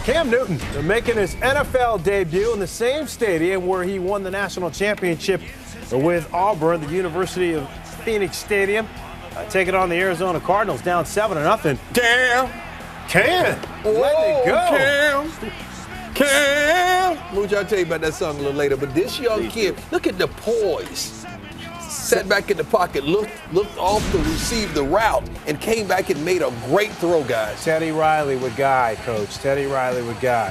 Cam Newton making his NFL debut in the same stadium where he won the national championship with Auburn, the University of Phoenix Stadium, taking on the Arizona Cardinals, down 7-0. Cam! Let it go. Cam! Mooch, I'll tell you about that song a little later, but this young kid, look at the poise. Sat back in the pocket, looked off to receive the route, and came back and made a great throw, guys. Teddy Riley with Guy, Coach. Teddy Riley with Guy.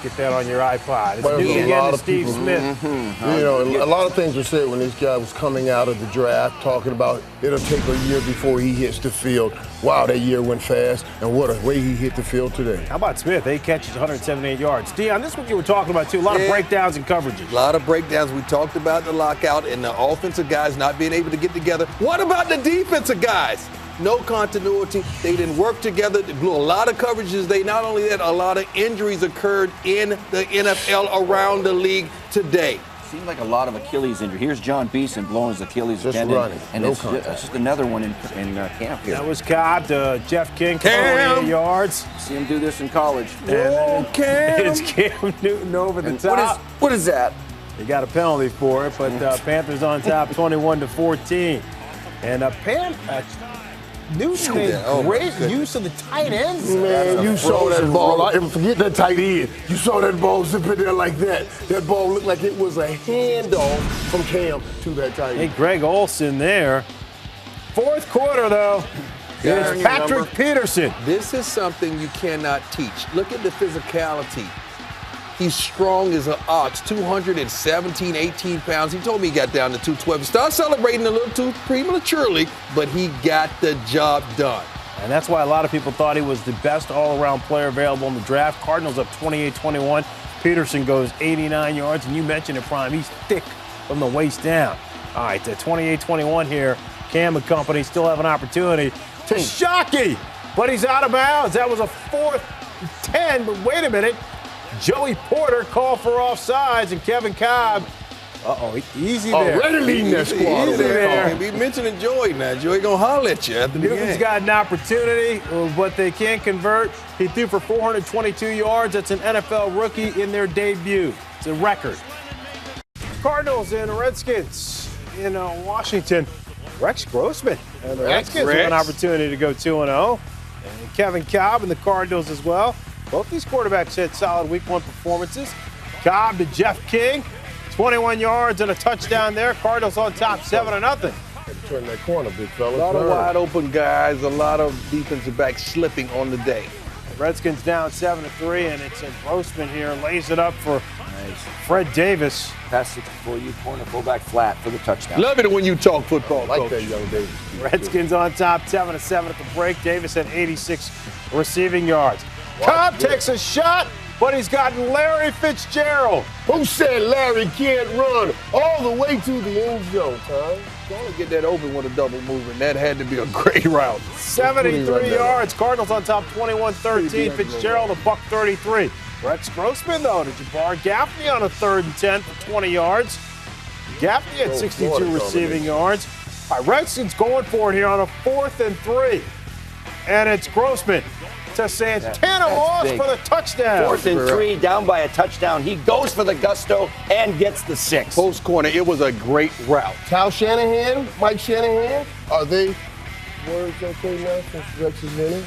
Get that on your iPod. It's new again to Steve Smith. You know, a lot of things were said when this guy was coming out of the draft, talking about it'll take a year before he hits the field. Wow, that year went fast, and what a way he hit the field today. How about Smith? 8 catches, 178 yards. Dion, this is what you were talking about, too. A lot of breakdowns and coverages. A lot of breakdowns. We talked about the lockout and the offensive guys not being able to get together. What about the defensive guys? No continuity. They didn't work together. They blew a lot of coverages. They not only that, a lot of injuries occurred in the NFL around the league today. Seemed like a lot of Achilles injury. Here's John Beeson blowing his Achilles Just tendon, running. and No it's just another one in camp here. That was Cobb to Jeff King, 28 yards. See him do this in college. And Cam! it's Cam Newton over the top. What is that? He got a penalty for it, but Panthers on top, 21-14. And Newton made great use of the tight ends. Man, you saw that ball. Forget that tight end. You saw that ball zipping there like that. That ball looked like it was a handoff from Cam to that tight end. Hey, Greg Olsen there. Fourth quarter, though. It's Patrick Peterson. This is something you cannot teach. Look at the physicality. He's strong as an ox, 217, 18 pounds. He told me he got down to 212. He started celebrating a little too prematurely, but he got the job done. And that's why a lot of people thought he was the best all-around player available in the draft. Cardinals up 28-21. Peterson goes 89 yards. And you mentioned it, Prime. He's thick from the waist down. All right, 28-21 here. Cam and company still have an opportunity to Shockey, but he's out of bounds. That was a 4th 10, but wait a minute. Joey Porter called for offsides, and Kevin Cobb, easy there. Already leading that squad. Easy there. Be mentioning Joey now. Joey gonna holler at you after the Newton's game. got an opportunity, but they can't convert. He threw for 422 yards. That's an NFL rookie in their debut. It's a record. Cardinals and Redskins in Washington. Rex Grossman and the Redskins have an opportunity to go 2-0. And Kevin Cobb and the Cardinals as well. Both these quarterbacks had solid Week 1 performances. Cobb to Jeff King, 21 yards and a touchdown there. Cardinals on top, 7-0. Had to turn that corner, big fella. A lot of wide open guys, a lot of defensive backs slipping on the day. Redskins down 7-3, and it's Grossman here, lays it up for Fred Davis. Pass it for you, corner, fullback flat for the touchdown. Love it when you talk football, Like Coach. that young Davis. Redskins on top, 7-7 at the break. Davis had 86 receiving yards. Cobb takes a shot, but he's got Larry Fitzgerald. Who said Larry can't run all the way to the end zone, Tom? Trying to get that open with a double move, and that had to be a great route. 73 yards. Cardinals on top, 21-13. Fitzgerald a $133. Rex Grossman, though, to Jabbar Gaffney on a 3rd and 10 for 20 yards. Gaffney had 62 receiving yards. All right, Redskins going for it here on a 4th and 3. And it's Grossman to Santana Moss for the touchdown. 4th and 3, down by a touchdown. He goes for the gusto and gets the 6. Post corner, it was a great route. Kyle Shanahan, Mike Shanahan, are they words okay now since Rex is in it?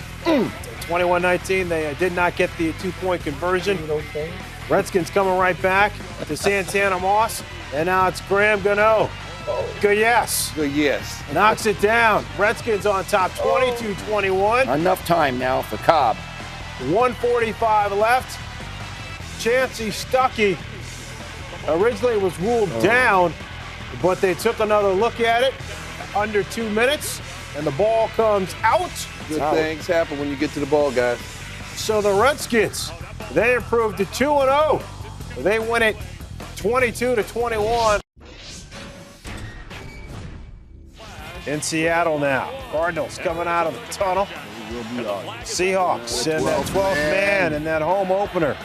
21-19, they did not get the 2-point conversion. Redskins coming right back to Santana Moss, and now it's Graham Gano. Good yes. Good yes. Knocks it down. Redskins on top, 22-21. Enough time now for Cobb. 1:45 left. Chancey Stuckey originally was ruled down, but they took another look at it. Under 2 minutes, and the ball comes out. Good things happen when you get to the ball, guys. So the Redskins, they improved to 2-0. They win it 22-21. In Seattle now. Cardinals coming out of the tunnel. Seahawks in that 12th man in that home opener.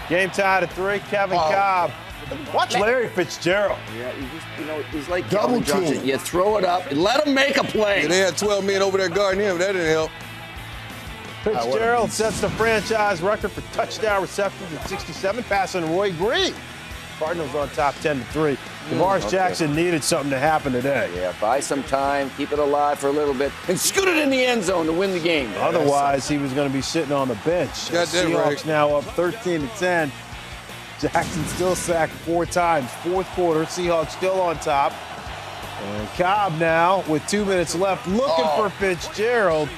Game tied at 3. Kevin Cobb. Watch Larry Fitzgerald. Yeah, he's like Double Calvin Johnson. team. You throw it up and let him make a play. And they had 12 men over there guarding him. That didn't help. Fitzgerald sets the franchise record for touchdown receptions at 67, passing Roy Green. Cardinals on top 10-3. DeMaris Jackson needed something to happen today. Yeah, buy some time, keep it alive for a little bit, and scoot it in the end zone to win the game. Otherwise, he was going to be sitting on the bench. Got that Seahawks right. now up 13-10. Jackson still sacked 4 times. Fourth quarter, Seahawks still on top. And Cobb now, with 2 minutes left, looking for Fitzgerald.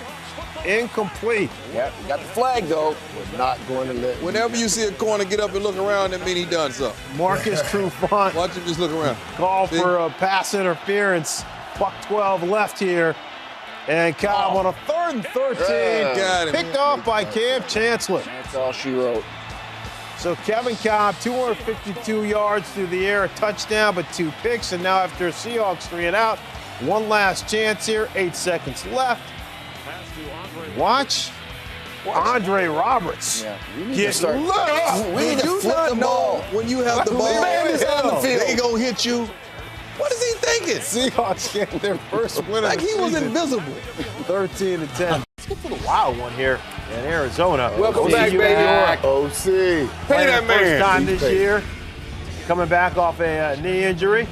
Incomplete. Yep, you got the flag, though. We're not going to let. Whenever you see a corner get up and look around, that means he done something. Marcus Trufant Watch him just look around. call for a pass interference. Buck 12 left here. And Cobb on a 3rd and 13. Got him. Picked off by Cam Chancellor. That's all she wrote. So Kevin Cobb, 252 yards through the air, a touchdown, but 2 picks. And now after Seahawks 3 and out, one last chance here, 8 seconds left. Watch Andre Roberts get lit up. We need to flip the ball. When you have the ball, Man is on the field. they gonna hit you. What is he thinking? Seahawks get their first win Like of the he was season. invisible. 13-10. Let's get to the wild one here in Arizona. Welcome back, OC baby. OC. Pay that man. First time He's this paid. year. Coming back off a knee injury.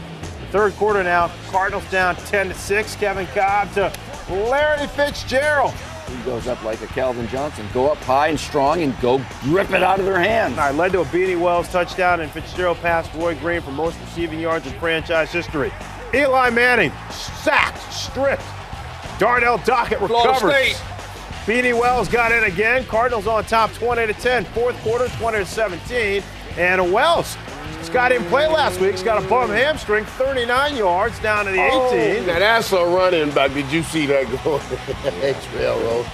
Third quarter now. Cardinals down 10-6. Kevin Cobb to Larry Fitzgerald. He goes up like a Calvin Johnson. Go up high and strong and go rip it out of their hands. All right, led to a Beanie Wells touchdown, and Fitzgerald passed Roy Green for most receiving yards in franchise history. Eli Manning sacked, stripped. Darnell Dockett Florida recovers. State. Beanie Wells got in again. Cardinals on top 20-10. Fourth quarter 20-17. And Wells got in play last week. He's got a bum hamstring, 39 yards down to the 18. Now that's a running back. Did you see that go? Railroad.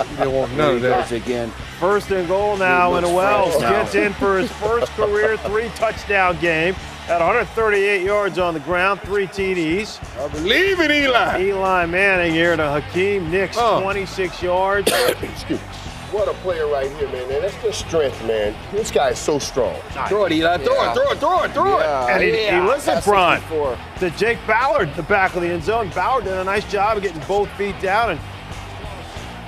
You didn't want none of that. Again. First and goal now, and looks Wells fresh now. gets in for his first career 3-touchdown game at 138 yards on the ground, 3 TDs. I believe in Eli. Eli Manning here to Hakeem Nicks, 26 yards. Excuse me. What a player right here, man. That's just strength, man. This guy is so strong. Throw it, Eli. Throw it. And he listened, Brian, before. to Jake Ballard, the back of the end zone. Ballard did a nice job of getting both feet down and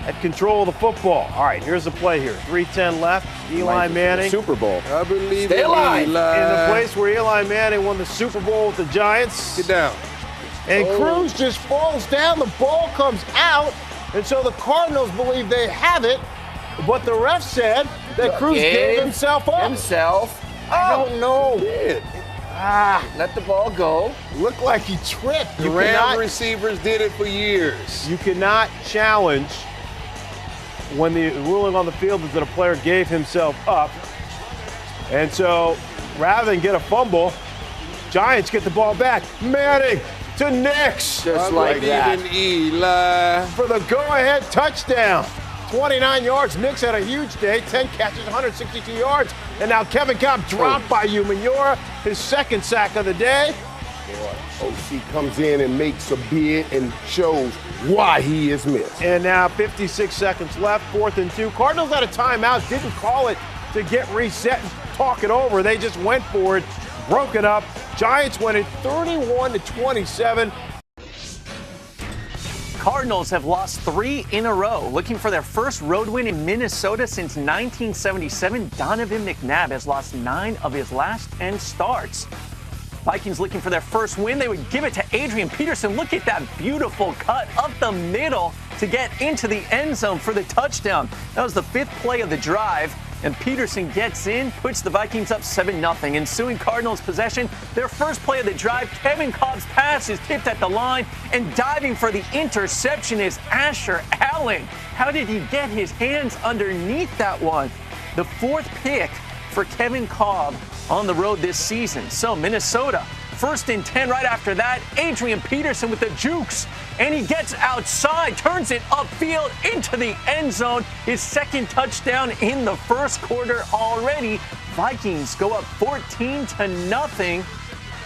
had control of the football. All right, here's the play here. 3:10 left. Eli Manning. Super Bowl. I believe Stay in alive. Eli. In the place where Eli Manning won the Super Bowl with the Giants. Get down. And Cruz just falls down. The ball comes out. And so the Cardinals believe they have it. But the ref said that Cruz gave himself up. I don't know. Let the ball go. Looked like he tripped. The Rams receivers did it for years. You cannot challenge when the ruling on the field is that a player gave himself up. And so rather than get a fumble, Giants get the ball back. Manning to Nicks Just like that. Even Eli. for the go-ahead touchdown. 29 yards. Nicks had a huge day. 10 catches, 162 yards. And now Kevin Cobb dropped by Umanura, his second sack of the day. OC comes in and makes a bid and shows why he is missed. And now 56 seconds left, 4th and 2. Cardinals had a timeout, didn't call it to get reset and talk it over. They just went for it, broke it up. Giants win it 31-27. Cardinals have lost 3 in a row. Looking for their first road win in Minnesota since 1977, Donovan McNabb has lost 9 of his last 10 starts. Vikings looking for their first win. They would give it to Adrian Peterson. Look at that beautiful cut up the middle to get into the end zone for the touchdown. That was the 5th play of the drive. And Peterson gets in, puts the Vikings up 7-0. Ensuing Cardinals possession, their first play of the drive, Kevin Cobb's pass is tipped at the line, and diving for the interception is Asher Allen. How did he get his hands underneath that one? The 4th pick for Kevin Cobb on the road this season. So Minnesota, 1st and 10 right after that. Adrian Peterson with the jukes, and he gets outside, turns it upfield into the end zone. His 2nd touchdown in the first quarter already. Vikings go up 14-0.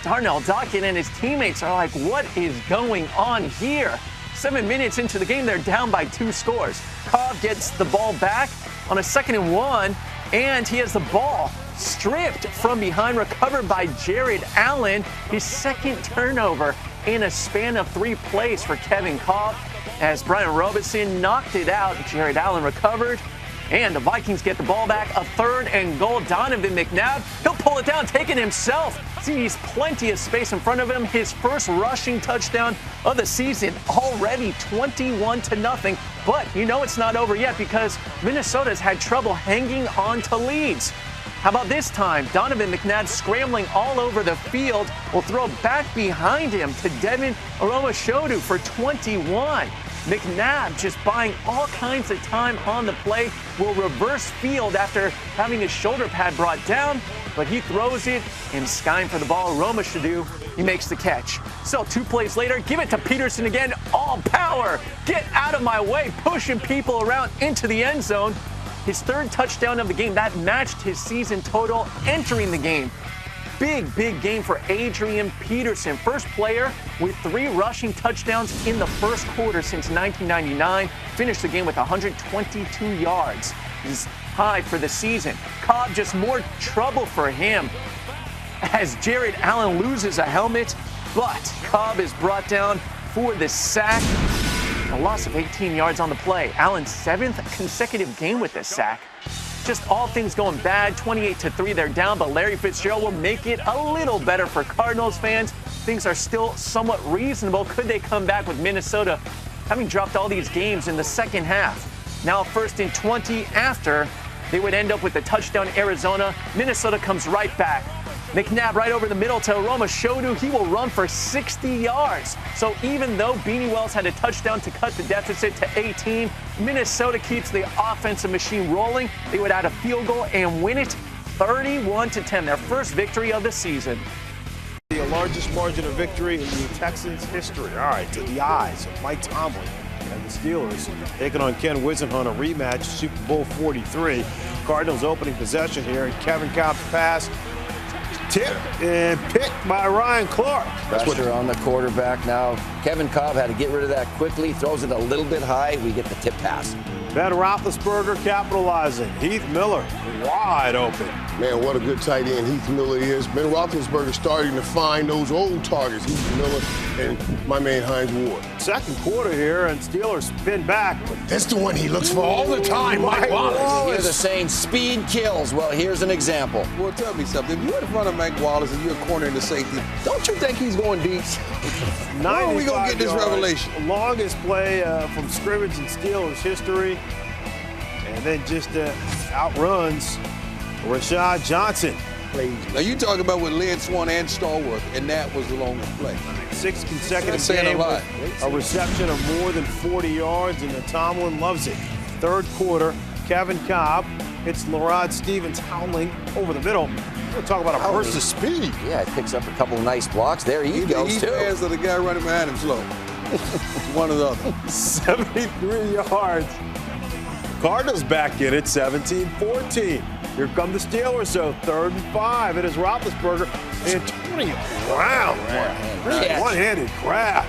Darnell Dockett and his teammates are like, what is going on here? 7 minutes into the game, they're down by 2 scores. Cobb gets the ball back on a 2nd and 1, and he has the ball stripped from behind, recovered by Jared Allen. His 2nd turnover in a span of 3 plays for Kevin Cobb. as Brian Robinson knocked it out. Jared Allen recovered. And the Vikings get the ball back. A 3rd and goal. Donovan McNabb, he'll pull it down, take it himself. Sees plenty of space in front of him. His first rushing touchdown of the season, already 21-0. But you know it's not over yet because Minnesota's had trouble hanging on to leads. How about this time? Donovan McNabb scrambling all over the field will throw back behind him to Devin Aromashodu for 21. McNabb just buying all kinds of time on the play, will reverse field after having his shoulder pad brought down, but he throws it and skying for the ball. Aromashodu, he makes the catch. So 2 plays later, give it to Peterson again, all power. Get out of my way, pushing people around into the end zone. His 3rd touchdown of the game, that matched his season total entering the game. Big game for Adrian Peterson. First player with 3 rushing touchdowns in the first quarter since 1999. Finished the game with 122 yards. This is high for the season. Cobb, just more trouble for him as Jared Allen loses a helmet, but Cobb is brought down for the sack. A loss of 18 yards on the play. Allen's 7th consecutive game with this sack. Just all things going bad, 28-3, they're down, but Larry Fitzgerald will make it a little better for Cardinals fans. Things are still somewhat reasonable. Could they come back with Minnesota having dropped all these games in the second half? Now 1st and 20 after they would end up with a touchdown Arizona. Minnesota comes right back. McNabb right over the middle to Aromashodu. He will run for 60 yards. So even though Beanie Wells had a touchdown to cut the deficit to 18, Minnesota keeps the offensive machine rolling. They would add a field goal and win it 31-10, their first victory of the season. The largest margin of victory in the Texans' history. All right, to the eyes of Mike Tomlin and the Steelers taking on Ken Whisenhunt, a rematch, Super Bowl 43. Cardinals opening possession here, and Kevin Cobb's pass tipped and picked by Ryan Clark. Pressure on the quarterback now. Kevin Cobb had to get rid of that quickly. Throws it a little bit high. We get the tip pass. Ben Roethlisberger capitalizing. Heath Miller wide open. Man, what a good tight end Heath Miller is. Ben Roethlisberger starting to find those old targets, Heath Miller and my man Hines Ward. Second quarter here, and Steelers spin back. That's the one he looks for all the time, Mike Wallace. Here's the saying, speed kills. Well, here's an example. Well, tell me something. If you're in front of Mike Wallace and you're a corner in the safety, don't you think he's going deep? Where are we going to get this revelation? Longest play from scrimmage in Steelers history. And then just outruns Rashad Johnson. Now you talk about what led Swan and Stallworth, and that was the longest play. 6 consecutive saying games a lot. with a reception of more than 40 yards, and Tomlin loves it. Third quarter, Kevin Cobb hits Larod Stevens howling over the middle. We'll talk about a burst of speed. Yeah, he picks up a couple of nice blocks. There he goes, too. He hands to the guy running behind him slow. One or the other. 73 yards. Cardinals back in it, 17-14. Here come the Steelers, so 3rd and 5. It is Roethlisberger and turning it around. One-handed grab.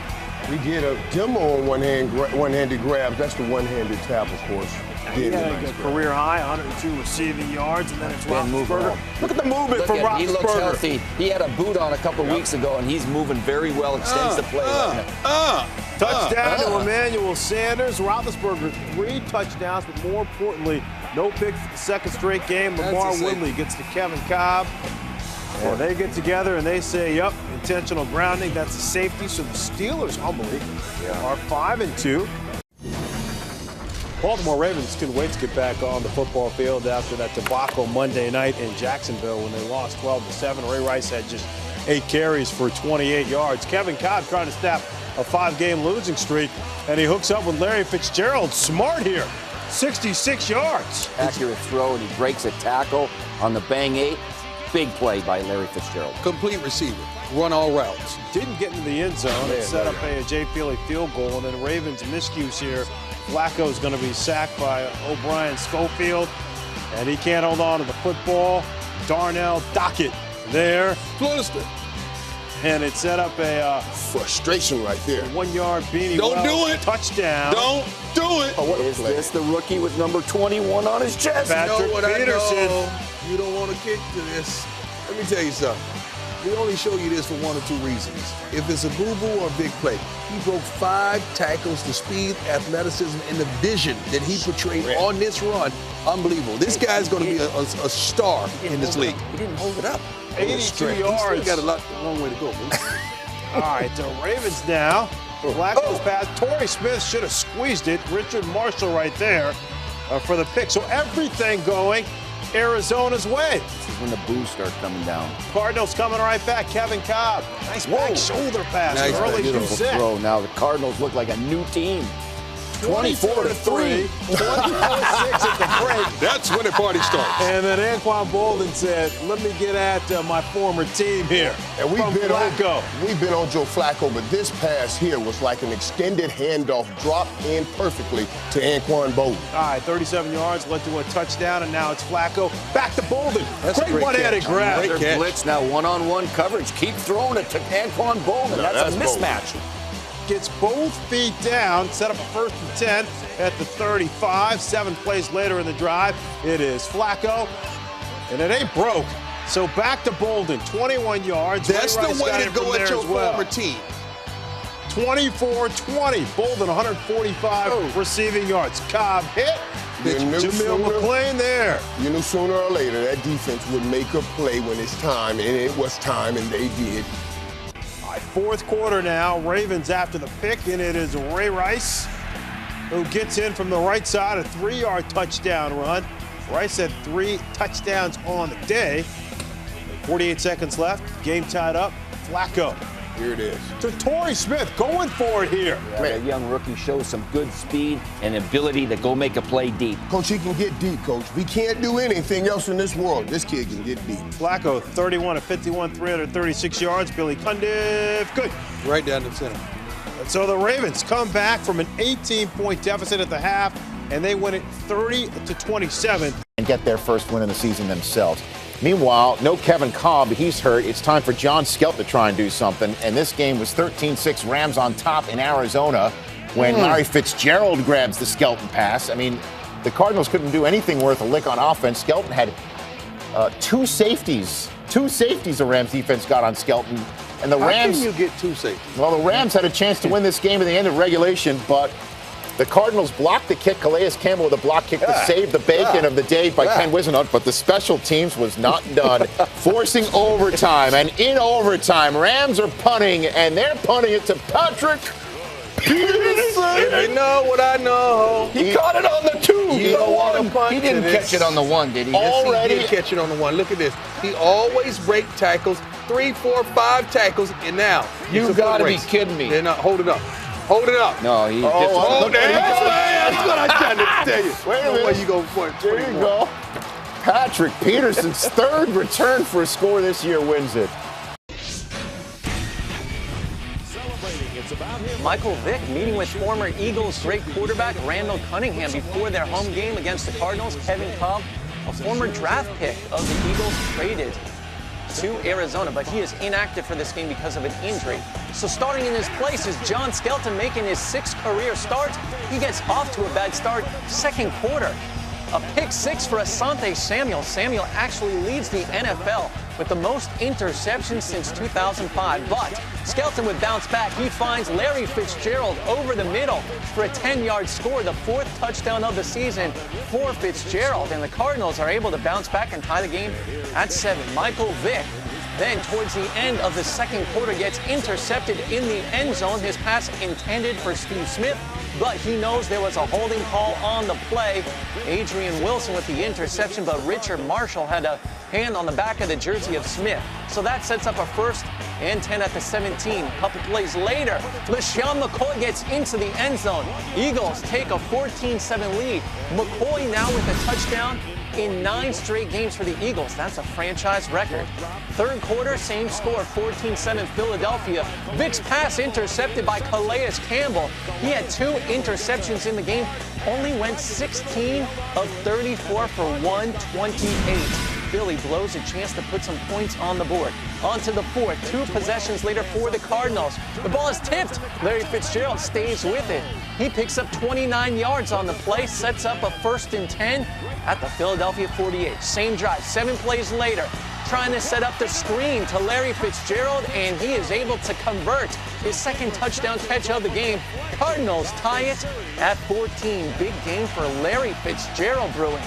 We get a demo on one-handed grabs. That's the one-handed tap, of course. He had a career high, 102 receiving yards, and then it's Roethlisberger. Look at the movement from Roethlisberger. He looks healthy. He had a boot on a couple weeks ago, and he's moving very well, extends the play. Touchdown to Emmanuel Sanders. Roethlisberger, 3 touchdowns, but more importantly, no picks for the second straight game. Lamar Woodley gets to Kevin Cobb. And they get together and they say, yep, intentional grounding. That's a safety. So the Steelers, humbly, are 5-2. Baltimore Ravens couldn't wait to get back on the football field after that debacle Monday night in Jacksonville when they lost 12-7. Ray Rice had just 8 carries for 28 yards. Kevin Cobb trying to snap a 5-game losing streak, and he hooks up with Larry Fitzgerald. Smart here, 66 yards. Accurate throw, and he breaks a tackle on the bang 8. Big play by Larry Fitzgerald. Complete receiver. Run all routes. Didn't get into the end zone. It set up a Jay Feely field goal, and then Ravens miscues here. Flacco's going to be sacked by O'Brien Schofield, and he can't hold on to the football. Darnell Dockett there. And it set up a frustration right there. 1-yard Beanie Don't Wells do it. Touchdown. Don't do it. Oh, what a Is play. this the rookie with number 21 on his chest? Patrick You know what Peterson. I know? You don't want to kick to this. Let me tell you something. we only show you this for one or two reasons. If it's a boo-boo or a big play, he broke 5 tackles. The speed, athleticism, and the vision that he portrayed on this run, unbelievable. This guy's going to be a star in this league. He didn't hold it up. 82 yards. He's still got a long way to go. All right, the Ravens now. Flacco's pass. Torrey Smith should have squeezed it. Richard Marshall right there for the pick. So everything going Arizona's way. This is when the boos start coming down. Cardinals coming right back. Kevin Cobb. Nice back shoulder pass. Nice Early Beautiful throw. Now the Cardinals look like a new team. 24-3. 24-6 at the break. That's when the party starts. And then Anquan Bolden said, let me get at my former team here. And we've been Flacco. on Joe Flacco, but this pass here was like an extended handoff, dropped in perfectly to Anquan Bolden. All right, 37 yards, led to a touchdown, and now it's Flacco. Back to Bolden. That's a great great one-handed catch. grab. Great Their catch. blitz now one-on-one coverage. Keep throwing it to Anquan Bolden. That's a mismatch. Gets both feet down, set up a 1st and 10 at the 35. 7 plays later in the drive, it is Flacco, and it ain't broke. So back to Bolden, 21 yards. That's Ray Rice the way got to it go from at there your as well. former team. 24-20. Bolden, 145 receiving yards. Cobb hit. Jamil McClain there. You knew sooner or later that defense would make a play when it's time, and it was time, and they did. 4th quarter now. Ravens after the pick, and it is Ray Rice who gets in from the right side, a 3-yard touchdown run. Rice had 3 touchdowns on the day. 48 seconds left. Game tied up. Flacco. Here it is. To Torrey Smith going for it here. Yeah, that young rookie shows some good speed and ability to go make a play deep. Coach, he can get deep, Coach. We can't do anything else in this world. This kid can get deep. Flacco, 31 of 51, 336 yards. Billy Cundiff, good. Right down the center. And so the Ravens come back from an 18-point deficit at the half, and they win it 30-27. And get their first win of the season themselves. Meanwhile, no Kevin Cobb, he's hurt. It's time for John Skelton to try and do something. And this game was 13-6 Rams on top in Arizona when Larry Fitzgerald grabs the Skelton pass. I mean, the Cardinals couldn't do anything worth a lick on offense. Skelton had 2 safeties. 2 safeties the Rams defense got on Skelton. And the Rams. How can you get 2 safeties? Well, the Rams had a chance to win this game at the end of regulation, but the Cardinals blocked the kick. Calais Campbell with a block kick to save the bacon of the day by Ken Wisenhunt, but the special teams was not done, forcing overtime. And in overtime, Rams are punting, and they're punting it to Patrick Peterson. You know what I know. He caught it on the 2. You don't want to punt. He didn't catch it on the 1, did he? Yes, he did catch it on the 1. Look at this. He always break tackles, 3, 4, 5 tackles, and now You got to be kidding me. They're not. Hold it up. Hold it up. No, he That's what I tried to tell you. Wait a minute. Where you go for it? There you go. Patrick Peterson's 3rd return for a score this year wins it. Michael Vick meeting with former Eagles great quarterback Randall Cunningham before their home game against the Cardinals. Kevin Cobb, a former draft pick of the Eagles, traded to Arizona, but he is inactive for this game because of an injury. So starting in his place is John Skelton, making his 6th career start. He gets off to a bad start, 2nd quarter. A pick 6 for Asante Samuel. Samuel actually leads the NFL with the most interceptions since 2005. But Skelton would bounce back. He finds Larry Fitzgerald over the middle for a 10-yard score, the 4th touchdown of the season for Fitzgerald. And the Cardinals are able to bounce back and tie the game at 7. Michael Vick then towards the end of the 2nd quarter gets intercepted in the end zone. His pass intended for Steve Smith, but he knows there was a holding call on the play. Adrian Wilson with the interception, but Richard Marshall had a hand on the back of the jersey of Smith. So that sets up a 1st and 10 at the 17. A couple plays later, LaShawn McCoy gets into the end zone. Eagles take a 14-7 lead. McCoy now with a touchdown in 9 straight games for the Eagles. That's a franchise record. 3rd quarter, same score, 14-7 Philadelphia. Vick's pass intercepted by Calais Campbell. He had 2 interceptions in the game, only went 16 of 34 for 128. Philly blows a chance to put some points on the board. On to the 4th, 2 possessions later for the Cardinals. The ball is tipped. Larry Fitzgerald stays with it. He picks up 29 yards on the play, sets up a 1st and 10 at the Philadelphia 48. Same drive, 7 plays later. trying to set up the screen to Larry Fitzgerald, and he is able to convert his second touchdown catch of the game. Cardinals tie it at 14. Big game for Larry Fitzgerald brewing.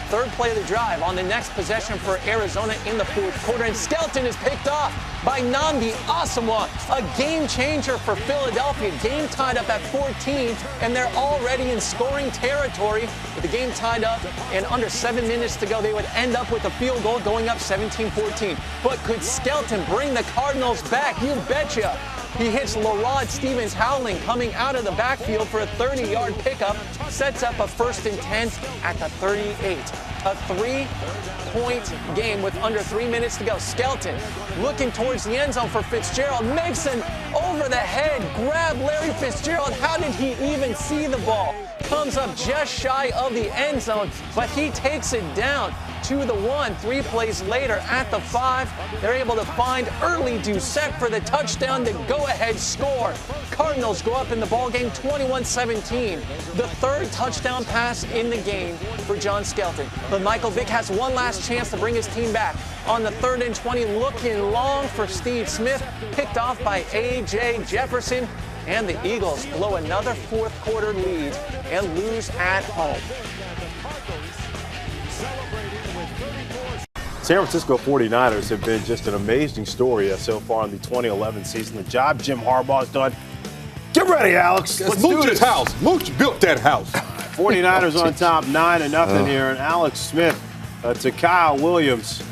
Third play of the drive on the next possession for Arizona in the fourth quarter, and Skelton is picked off by Nnamdi Asomugha, a game changer for Philadelphia. Game tied up at 14, and they're already in scoring territory. With the game tied up and under 7 minutes to go, they would end up with a field goal going up 17-14. But could Skelton bring the Cardinals back? You betcha. He hits LaRod Stevens-Howling coming out of the backfield for a 30-yard pickup, sets up a 1st and 10 at the 38. A 3-point game with under 3 minutes to go. Skelton looking towards the end zone for Fitzgerald, makes an over-the-head grab. Larry Fitzgerald, how did he even see the ball? Comes up just shy of the end zone, but he takes it down to the 1. 3 plays later at the 5, they're able to find early Doucette for the touchdown, the go-ahead score. Cardinals go up in the ballgame 21-17. The third touchdown pass in the game for John Skelton. But Michael Vick has one last chance to bring his team back. On the 3rd and 20, looking long for Steve Smith, picked off by A.J. Jefferson, and the Eagles blow another fourth quarter lead and lose at home. San Francisco 49ers have been just an amazing story so far in the 2011 season. The job Jim Harbaugh's done. Get ready, Alex. Let's do this. House. Mooch built that house. 49ers on top 9-0 here, and Alex Smith to Kyle Williams.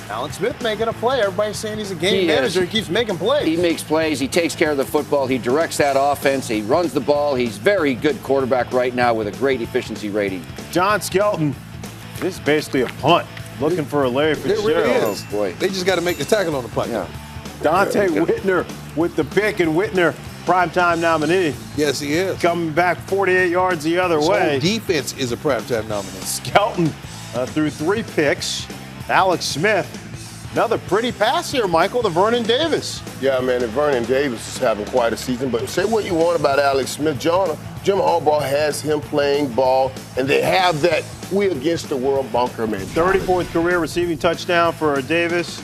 Alex Smith making a play. Everybody's saying he's a game manager. He keeps making plays. He makes plays. He takes care of the football. He directs that offense. He runs the ball. He's very good quarterback right now with a great efficiency rating. John Skelton, this is basically a punt. Looking for a Larry Fitzgerald. It really is. Oh, boy. They just got to make the tackle on the punt. Yeah. Dante Whitner with the pick, and Whitner, primetime nominee. Yes, he is. Coming back 48 yards the other way. Defense is a primetime nominee. Skelton threw 3 picks. Alex Smith, another pretty pass here, Michael, to Vernon Davis. Yeah, man, and Vernon Davis is having quite a season. But say what you want about Alex Smith. Jim Harbaugh has him playing ball, and they have that we against the world bunker, man. 34th career receiving touchdown for Davis.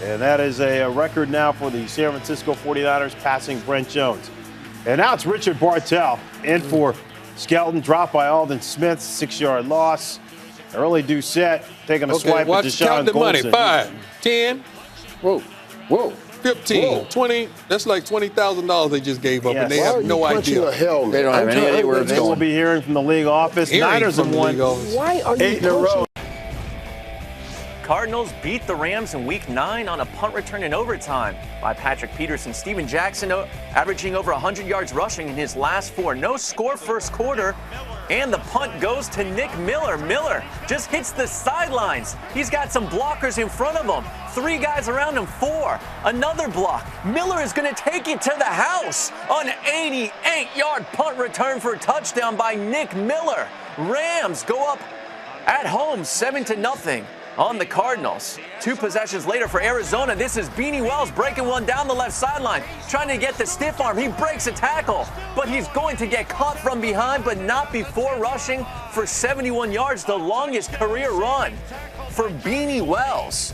And that is a record now for the San Francisco 49ers, passing Brent Jones. And now it's Richard Bartell in for Skelton, dropped by Aldon Smith, 6-yard loss. Early Doucette taking a swipe at Deshaun count the Goldson. money. 5, 10, Whoa. 15, 20. That's like $20,000 they just gave up, Yes. and they have no idea. They don't have any idea where it's They will going. be hearing from the league office. Niners have won Why are 8 in a row. Cardinals beat the Rams in Week 9 on a punt return in overtime by Patrick Peterson. Steven Jackson averaging over 100 yards rushing in his last 4. No score first quarter, and the punt goes to Nick Miller. Miller just hits the sidelines. He's got some blockers in front of him. 3 guys around him, 4. Another block. Miller is going to take it to the house. An 88-yard punt return for a touchdown by Nick Miller. Rams go up at home 7-0. On the Cardinals. 2 possessions later for Arizona. This is Beanie Wells breaking one down the left sideline, trying to get the stiff arm. He breaks a tackle, but he's going to get caught from behind, but not before rushing for 71 yards, the longest career run for Beanie Wells.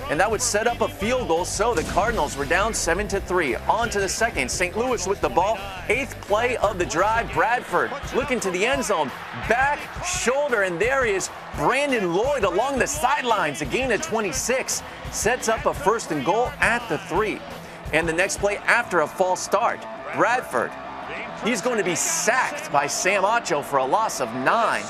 And that would set up a field goal, so the Cardinals were down 7-3. On to the second. St. Louis with the ball. 8th play of the drive. Bradford looking to the end zone. Back shoulder, and there is Brandon Lloyd along the sidelines. A gain of 26. Sets up a 1st and goal at the 3. And the next play after a false start. Bradford, he's going to be sacked by Sam Acho for a loss of 9.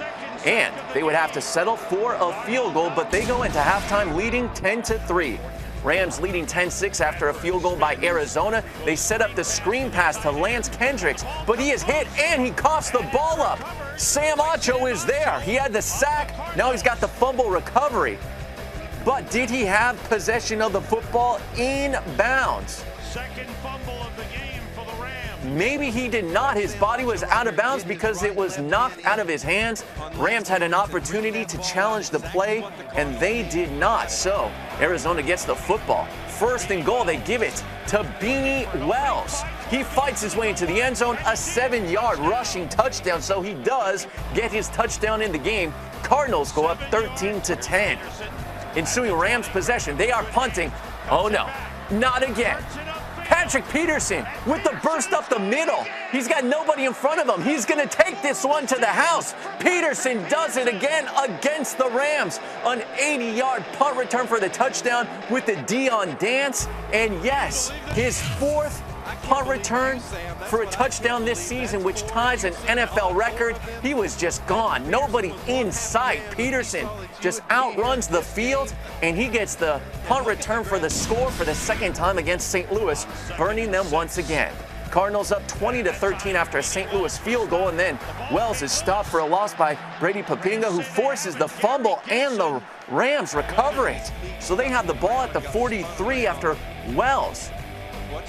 And they would have to settle for a field goal, but they go into halftime leading 10-3. Rams leading 10-6 after a field goal by Arizona. They set up the screen pass to Lance Kendricks, but he is hit and he coughs the ball up. Sam Acho is there. He had the sack. Now he's got the fumble recovery. But did he have possession of the football in bounds? Second fumble of the game for the Rams. Maybe he did not. His body was out of bounds because it was knocked out of his hands. Rams had an opportunity to challenge the play, and they did not. So Arizona gets the football. 1st and goal, they give it to Beanie Wells. He fights his way into the end zone, a 7-yard rushing touchdown, so he does get his touchdown in the game. Cardinals go up 13-10. Ensuing Rams possession, they are punting. Oh no, not again. Patrick Peterson with the burst up the middle. He's got nobody in front of him. He's going to take this one to the house. Peterson does it again against the Rams. An 80-yard punt return for the touchdown with the Dion dance. And yes, his 4th punt return for a touchdown this season, which ties an NFL record. He was just gone. Nobody in sight. Peterson just outruns the field, and he gets the punt return for the score for the 2nd time against St. Louis, burning them once again. Cardinals up 20-13 after a St. Louis field goal, and then Wells is stopped for a loss by Brady Papinga, who forces the fumble, and the Rams recover it. So they have the ball at the 43 after Wells,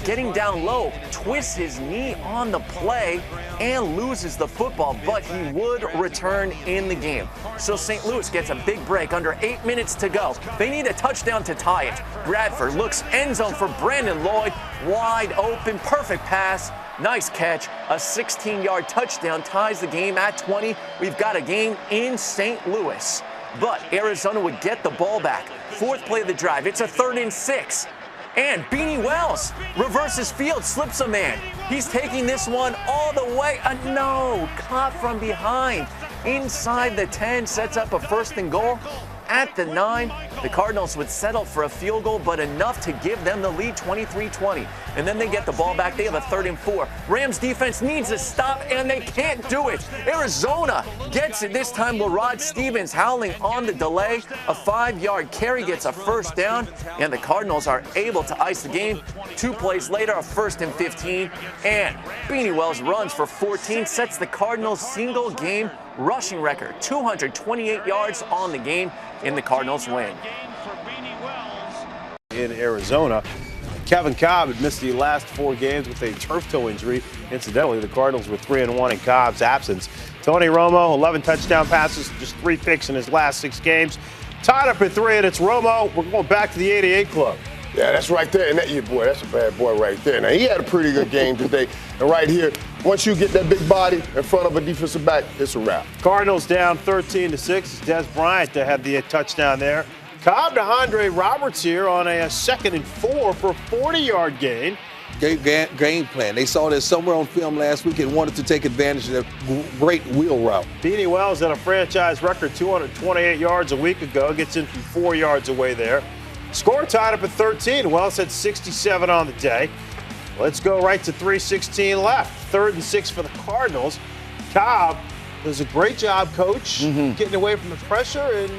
getting down low, twists his knee on the play and loses the football, but he would return in the game. So St. Louis gets a big break under 8 minutes to go. They need a touchdown to tie it. Bradford looks end zone for Brandon Lloyd. Wide open, perfect pass. Nice catch. A 16-yard touchdown ties the game at 20. We've got a game in St. Louis. But Arizona would get the ball back. 4th play of the drive. It's a 3rd and 6. And Beanie Wells reverses field, slips a man. He's taking this one all the way. No, caught from behind. Inside the 10, sets up a 1st and goal. At the 9, the Cardinals would settle for a field goal, but enough to give them the lead, 23-20. And then they get the ball back. They have a 3rd and 4. Rams defense needs a stop, and they can't do it. Arizona gets it. This time, LaRod Stevens howling on the delay. A 5-yard carry gets a 1st down, and the Cardinals are able to ice the game. 2 plays later, a 1st and 15. And Beanie Wells runs for 14, sets the Cardinals' single-game rushing record. 228 yards on the game, and the Cardinals win. In Arizona, Kevin Cobb had missed the last 4 games with a turf toe injury. Incidentally, the Cardinals were 3-1 in Cobb's absence. Tony Romo, 11 touchdown passes, just 3 picks in his last 6 games. Tied up at 3, and it's Romo. We're going back to the 88 club. Yeah, that's right there. And that's a bad boy right there. Now, he had a pretty good game today. And right here, once you get that big body in front of a defensive back, it's a wrap. Cardinals down 13-6. Des Bryant to have the touchdown there. Cobb to Andre Roberts here on a 2nd and 4 for a 40-yard gain. Game plan. They saw this somewhere on film last week and wanted to take advantage of that great wheel route. Beanie Wells had a franchise record 228 yards a week ago. Gets in from 4 yards away there. Score tied up at 13. Wells had 67 on the day. Let's go right to 3:16 left. 3rd and 6 for the Cardinals. Cobb does a great job, Coach, getting away from the pressure, and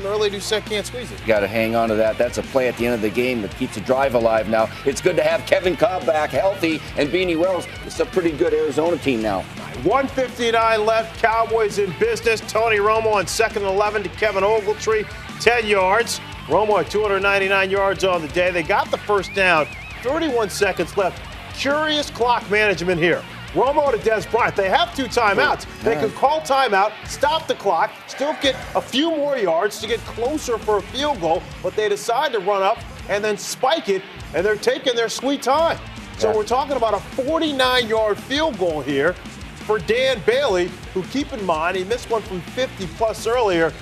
early Doucette can't squeeze it. Got to hang on to that. That's a play at the end of the game that keeps the drive alive now. It's good to have Kevin Cobb back healthy, and Beanie Wells. It's a pretty good Arizona team now. 1:59 left. Cowboys in business. Tony Romo on 2nd and 11 to Kevin Ogletree, 10 yards. Romo at 299 yards on the day. They got the 1st down. 31 seconds left. Curious clock management here. Romo to Des Bryant. They have 2 timeouts. They could call timeout, stop the clock, still get a few more yards to get closer for a field goal, but they decide to run up and then spike it, and they're taking their sweet time. So we're talking about a 49-yard field goal here for Dan Bailey, who, keep in mind, he missed one from 50-plus earlier.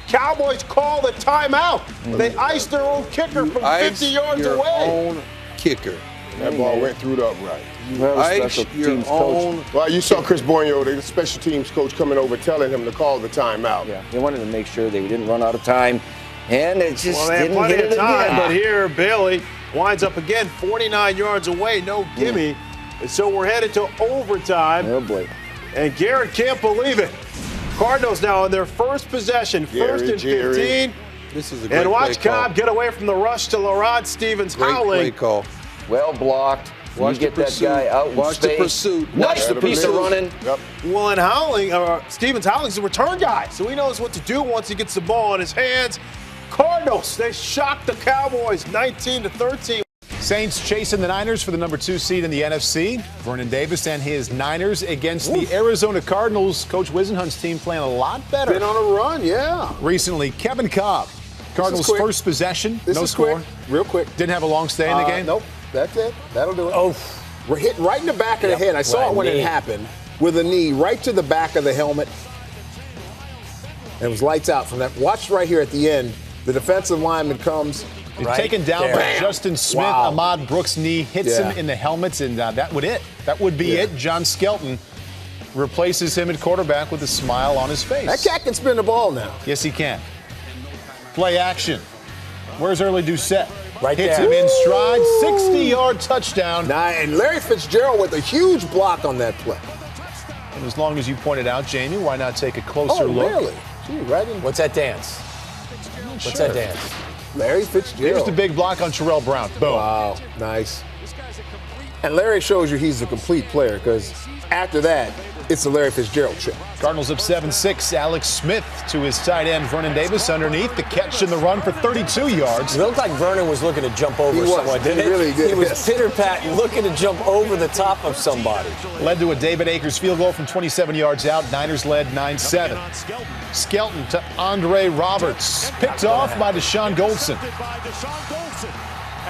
Cowboys call the timeout. They iced their own kicker from 50 yards away. Own kicker. That ball went through the upright. Ice your own. Well, you saw Chris Borneo, the special teams coach, coming over telling him to call the timeout. Yeah, they wanted to make sure they didn't run out of time, and it just they had didn't plenty hit it of time, again. but here Bailey winds up again, 49 yards away, no gimme. And so we're headed to overtime. Oh boy! And Garrett can't believe it. Cardinals now on their first possession, 1st and 15. This is a great And watch play Cobb call. get away from the rush to LaRod Stevens Great howling. play call. Well blocked. Watch you get the that pursuit. guy out in Watch the space. pursuit. Watch Watch the the piece of pursuit. running. Yep. Well, and Stevens Howling's a return guy, so he knows what to do once he gets the ball in his hands. Cardinals, they shocked the Cowboys 19-13. Saints chasing the Niners for the number 2 seed in the NFC. Vernon Davis and his Niners against the Arizona Cardinals. Coach Wisenhunt's team playing a lot better. Been on a run, yeah. Recently, Kevin Cobb, Cardinals' quick. first possession, This no is score. quick. Real quick. Didn't have a long stay in the game. Nope, that's it. That'll do it. Oh, hit right in the back of the head. I saw it when it happened with a knee right to the back of the helmet. And it was lights out from that. Watch right here at the end. The defensive lineman comes. He's taken down by Justin Smith. Ahmad Brooks' knee hits him in the helmets, and that would it. That would be it. John Skelton replaces him at quarterback with a smile on his face. That cat can spin the ball now. Yes, he can. Play action. Where's Early Doucette? Right Hits there. him in stride. 60-yard touchdown. And Larry Fitzgerald with a huge block on that play. And as long as you pointed out, Jamie, why not take a closer look? Really? Gee, right in. What's that dance? What's that dance? Larry Fitzgerald. Here's the big block on Terrell Brown. Boom. Wow, nice. And Larry shows you he's a complete player because after that, it's the Larry Fitzgerald trick. Cardinals up 7-6. Alex Smith to his tight end, Vernon Davis, underneath. The catch and the run for 32 yards. It looked like Vernon was looking to jump over someone, didn't it? He really did. He was pitter-patting, looking to jump over the top of somebody. Led to a David Akers field goal from 27 yards out. Niners led 9-7. Skelton to Andre Roberts. Picked off by Deshaun Goldson.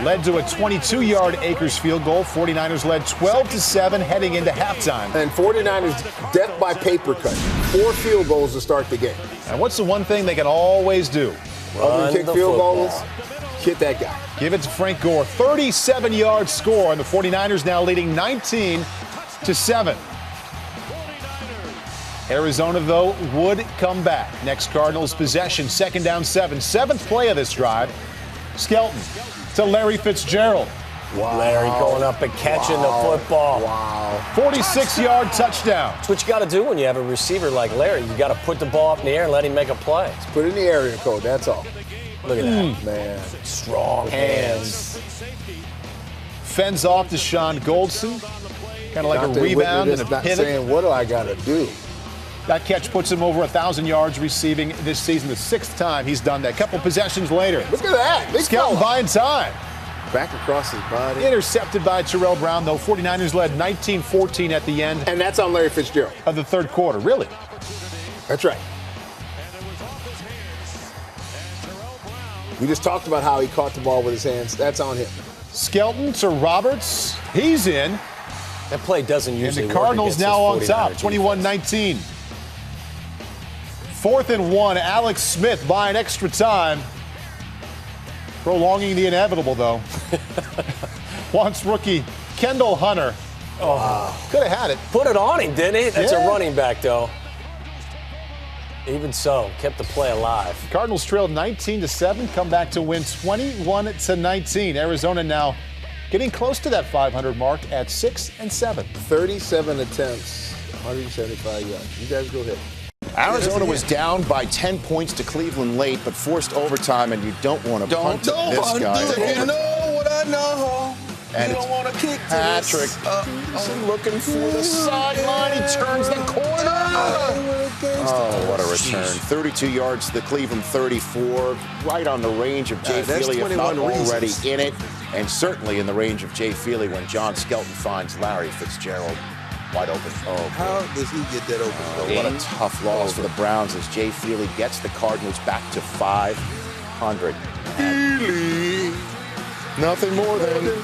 Led to a 22-yard Akers field goal. 49ers led 12-7 heading into halftime. And 49ers death by paper cut. 4 field goals to start the game. And what's the one thing they can always do? Other than kick field goals, hit that guy. Give it to Frank Gore. 37-yard score, and the 49ers now leading 19-7. Arizona, though, would come back. Next Cardinals possession, 2nd down 7. 7th play of this drive. Skelton to Larry Fitzgerald. Wow. Larry going up and catching the football. Wow. 46-yard touchdown. That's what you got to do when you have a receiver like Larry. You got to put the ball up in the air and let him make a play. Put it in the area code, that's all. Look at that. Man. Strong hands. Fends off Deshaun Goldson. Kind of like a rebound and a pivot. Saying, what do I got to do? That catch puts him over 1,000 yards receiving this season, the 6th time he's done that. Couple possessions later. Look at that. Skelton buying time. Back across his body. Intercepted by Terrell Brown, though. 49ers led 19-14 at the end. And that's on Larry Fitzgerald. Of the 3rd quarter. Really? That's right. We just talked about how he caught the ball with his hands. That's on him. Skelton to Roberts. He's in. That play doesn't usually And the Cardinals work now on top, 49er 21-19. 4th and 1. Alex Smith buying extra time. Prolonging the inevitable, though. Wants rookie Kendall Hunter. Could have had it. Put it on him, didn't he? That's Yeah. a running back, though. Even so, kept the play alive. Cardinals trailed 19-7, come back to win 21-19. Arizona now getting close to that 500 mark at 6-7. 37 attempts, 175 yards. You guys go ahead. Arizona was down by 10 points to Cleveland late, but forced overtime, and you don't want to punt this guy. You know what I know. And you don't want to kick to Patrick looking for the sideline. He turns the corner. Oh, what a return. 32 yards to the Cleveland 34. Right on the range of Jay Feely, if not already in it. And certainly in the range of Jay Feely when John Skelton finds Larry Fitzgerald wide open. Oh, how does he get that open? what a tough loss for the Browns as Jay Feely gets the Cardinals back to 500. Feely. Nothing more than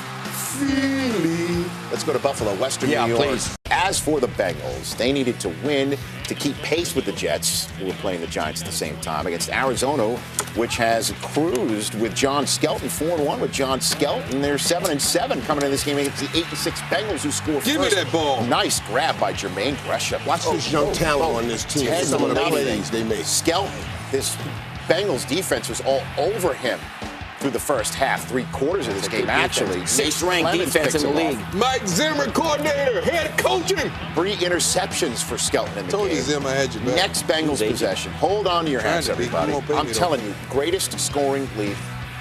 Feely. Let's go to Buffalo, Western New York. Please. As for the Bengals, they needed to win to keep pace with the Jets, who were playing the Giants at the same time, against Arizona, which has cruised with John Skelton, 4-1 with John Skelton. They're 7-7 coming in this game against the 8-6 Bengals, who score first. Give me that ball. Nice grab by Jermaine Gresham. Watch this young talent on this team. Some of the plays they make. Skelton, this Bengals defense was all over him through the first half, 3/4 of this game, actually. 6th ranked Clemens defense picks in the him league. off. Mike Zimmer, coordinator, head coaching. 3 interceptions for Skelton in the Told game. you Zimmer had your back. Next Bengals possession. Hold on to your hats, Trying to be. everybody. You won't pay I'm me, telling you, greatest scoring lead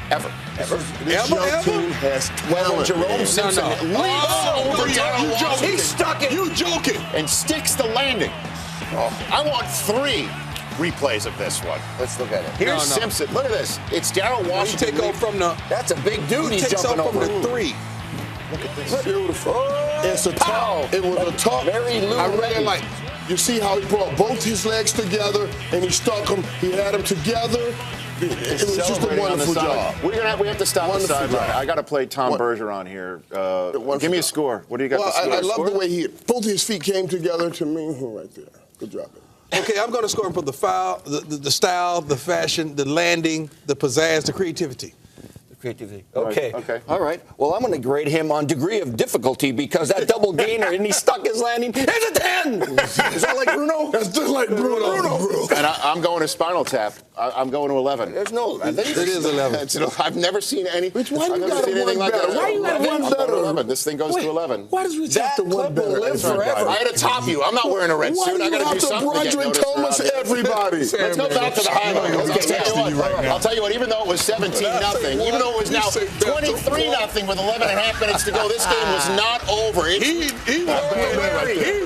ever. This young team has talent. Jerome Simpson leaps over Darrell Washington. He stuck it. You joking. And sticks the landing. I want 3 replays of this one. Let's look at it. Here's Simpson. Look at this. It's Darrell You Washington. take off from the. That's a big dude he's He takes off jumping from over. the 3. Look at this. Beautiful. It's a talk. It was a talk. Very loose. I really like. You see how he brought both his legs together and he stuck them. He had them together. It was just a wonderful job. We have to stop the sideline. I got to play Tom Bergeron here. Give me a score. What do you got? Well, I love the way both of his feet came together to me. Right there. Good job. Okay, I'm going to score him for the foul, the style, the fashion, the landing, the pizzazz, the creativity. Creativity. Okay. All right. Well, I'm going to grade him on degree of difficulty because that double gainer and he stuck his landing. Here's a 10. Is that like Bruno? That's just like Bruno. And I'm going to Spinal Tap. I'm going to 11. There's no 11. It is 11. I've never seen any. Which one you got one like better? Why you got one better? 11. This thing goes to 11. Why does Rich have to one better? Live forever. I had to top you. I'm not wearing a red suit. I got to do something to get noticed Thomas everybody. Let's go back to the highlights. I'll tell you what. Even though it was 17-0, even though it was now 23-0 with 11 and a half minutes to go, this game was not over. He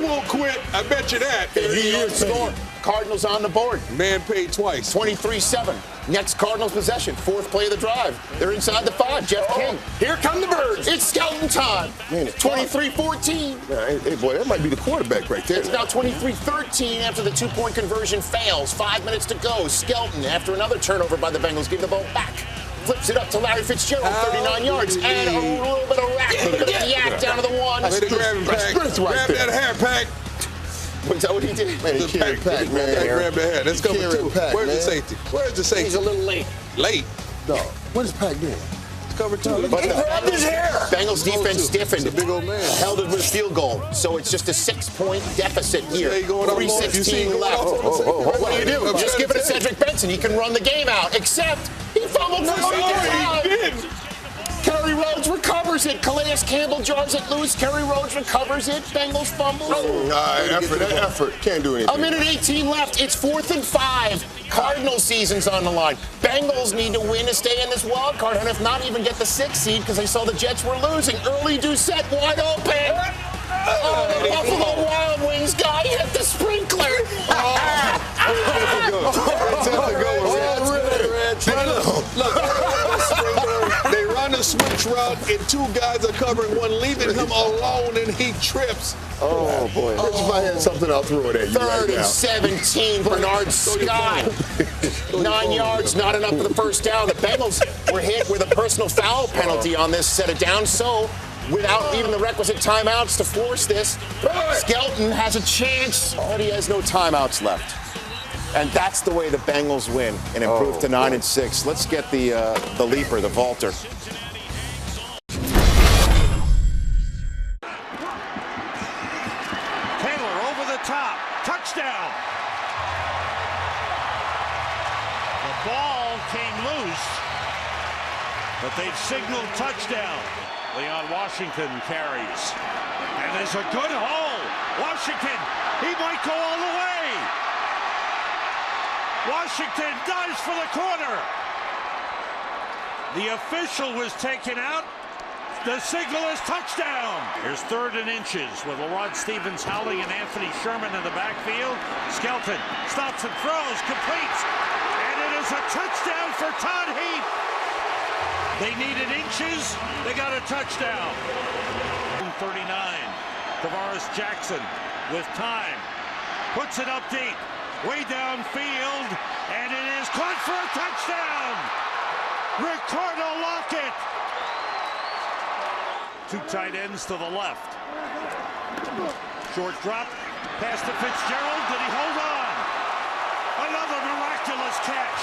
won't quit. I bet you that. He is score. Cardinals on the board. Man paid twice. 23-7. Next Cardinals possession. Fourth play of the drive. They're inside the 5. Jeff King. Here come the Birds. It's Skelton time. Man, it's 23-14. Hey, boy, that might be the quarterback right there. It's now 23-13 after the 2-point conversion fails. 5 minutes to go. Skelton, after another turnover by the Bengals, give the ball back. Flips it up to Larry Fitzgerald, 39 yards, and a little bit of rack, a little bit of yak down to the 1. Way to grab him, Pack. Grab that hair, Pack. Is that what he did? Man, he carried Pack, man. Grab that hair. That's coming too. Where's the safety? Where's the safety? He's a little late. Late? No. What is Pack doing? Cover 2. But he grabbed his hair. Bengals defense stiffened. Big old man. Held it with a field goal. So it's just a 6-point deficit here. 3:16 left. What do you do? Just give it to Cedric Benson. He can run the game out. Except he fumbled for 65. Kerry Rhodes recovers it. Calais Campbell jars it loose. Kerry Rhodes recovers it. Bengals fumbles. Effort. Can't do anything. A minute 18 left. It's 4th and 5. Cardinals season's on the line. Bengals need to win to stay in this wild card, and if not, even get the 6th seed because they saw the Jets were losing. Early Doucette wide open. Oh, the Buffalo Wild Wings guy hit the sprinkler. They run a switch route, and 2 guys are covering one, leaving him alone, and he trips. Oh, boy. If I had something, I'll throw it at you right now. 3rd and 17, Bernard Scott. 9 yards, not enough for the first down. The Bengals were hit with a personal foul penalty on this set of downs, so without even the requisite timeouts to force this, Skelton has a chance, but he has no timeouts left. And that's the way the Bengals win and improve to 9-6. Let's get the leaper, the vaulter. Taylor over the top. Touchdown. The ball came loose, but they've signaled touchdown. Leon Washington carries. And there's a good hole. Washington, he might go all the way. Washington dives for the corner. The official was taken out. The signal is touchdown. Here's 3rd and inches with LaRod Stevens howling and Anthony Sherman in the backfield. Skelton stops and throws, completes. And it is a touchdown for Todd Heath. They needed inches. They got a touchdown. 39. Tavares Jackson with time. Puts it up deep. Way downfield, and it is caught for a touchdown! Ricardo Lockett! 2 tight ends to the left. Short drop, pass to Fitzgerald. Did he hold on? Another miraculous catch.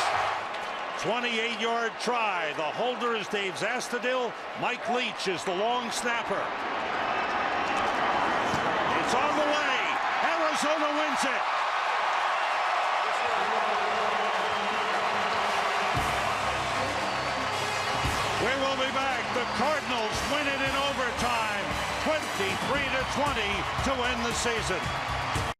28-yard try. The holder is Dave Zastadil. Mike Leach is the long snapper. It's on the way. Arizona wins it. We will be back. The Cardinals win it in overtime, 23-20 to end the season.